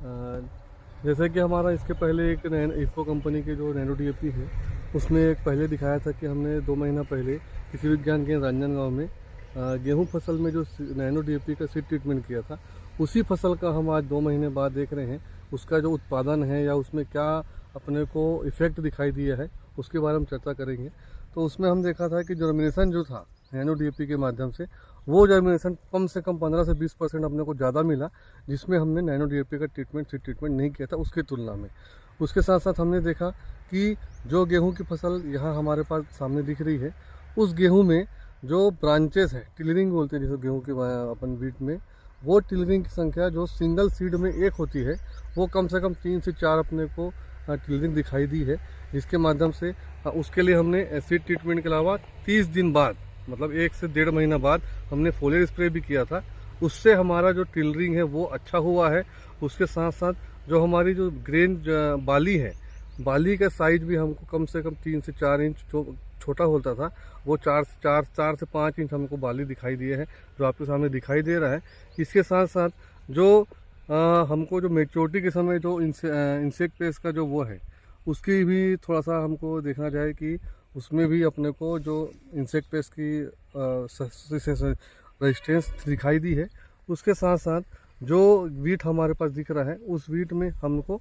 जैसे कि हमारा इसके पहले एक इफ़को कंपनी के जो नैनो डीएपी है, उसमें एक पहले दिखाया था कि हमने 2 महीना पहले कृषि विज्ञान केंद्र रांजनगांव में गेहूं फसल में जो नैनो डीएपी का सीड ट्रीटमेंट किया था, उसी फसल का हम आज 2 महीने बाद देख रहे हैं। उसका जो उत्पादन है या उसमें क्या अपने को इफ़ेक्ट दिखाई दिया है, उसके बारे में चर्चा करेंगे। तो उसमें हम देखा था कि जर्मिनेशन जो था नैनो डीएपी के माध्यम से, वो जर्मिनेशन कम से कम 15 से 20% अपने को ज़्यादा मिला, जिसमें हमने नैनो डीएपी का सीड ट्रीटमेंट नहीं किया था उसकी तुलना में। उसके साथ साथ हमने देखा कि जो गेहूं की फसल यहाँ हमारे पास सामने दिख रही है, उस गेहूं में जो ब्रांचेस है, टिलरिंग बोलते हैं जैसे गेहूं के अपन बीट में, वो टिलरिंग की संख्या जो सिंगल सीड में एक होती है, वो कम से कम 3 से 4 अपने को टिलरिंग दिखाई दी है। जिसके माध्यम से उसके लिए हमने एसिड ट्रीटमेंट के अलावा 30 दिन बाद, मतलब 1 से 1.5 महीना बाद हमने फोलियर स्प्रे भी किया था। उससे हमारा जो टिलरिंग है वो अच्छा हुआ है। उसके साथ साथ जो हमारी जो ग्रेन बाली है, बाली का साइज भी हमको कम से कम 3 से 4 इंच छोटा होता था, वो 4 से 5 इंच हमको बाली दिखाई दिए है, जो आपके सामने दिखाई दे रहा है। इसके साथ साथ जो हमको जो मेच्योरिटी के समय जो इंसेक्ट पेस्ट का जो वो है, उसकी भी थोड़ा सा हमको देखना चाहिए कि उसमें भी अपने को जो इंसेक्ट पेस्ट की रेजिस्टेंस दिखाई दी है। उसके साथ साथ जो वीट हमारे पास दिख रहा है, उस वीट में हमको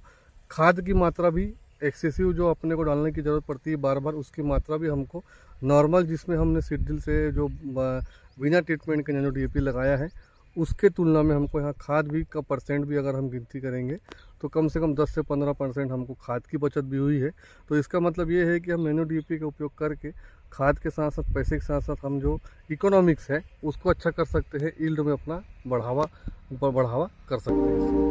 खाद की मात्रा भी एक्सेसिव जो अपने को डालने की ज़रूरत पड़ती है बार बार, उसकी मात्रा भी हमको नॉर्मल जिसमें हमने सीडड्रिल से जो बिना ट्रीटमेंट के नैनो डीएपी लगाया है, उसके तुलना में हमको यहाँ खाद भी का परसेंट भी अगर हम गिनती करेंगे तो कम से कम 10 से 15% हमको खाद की बचत भी हुई है। तो इसका मतलब ये है कि हम नैनो डीएपी का उपयोग करके खाद के साथ साथ पैसे के साथ साथ हम जो इकोनॉमिक्स है उसको अच्छा कर सकते हैं, यील्ड में अपना बढ़ावा कर सकते हैं।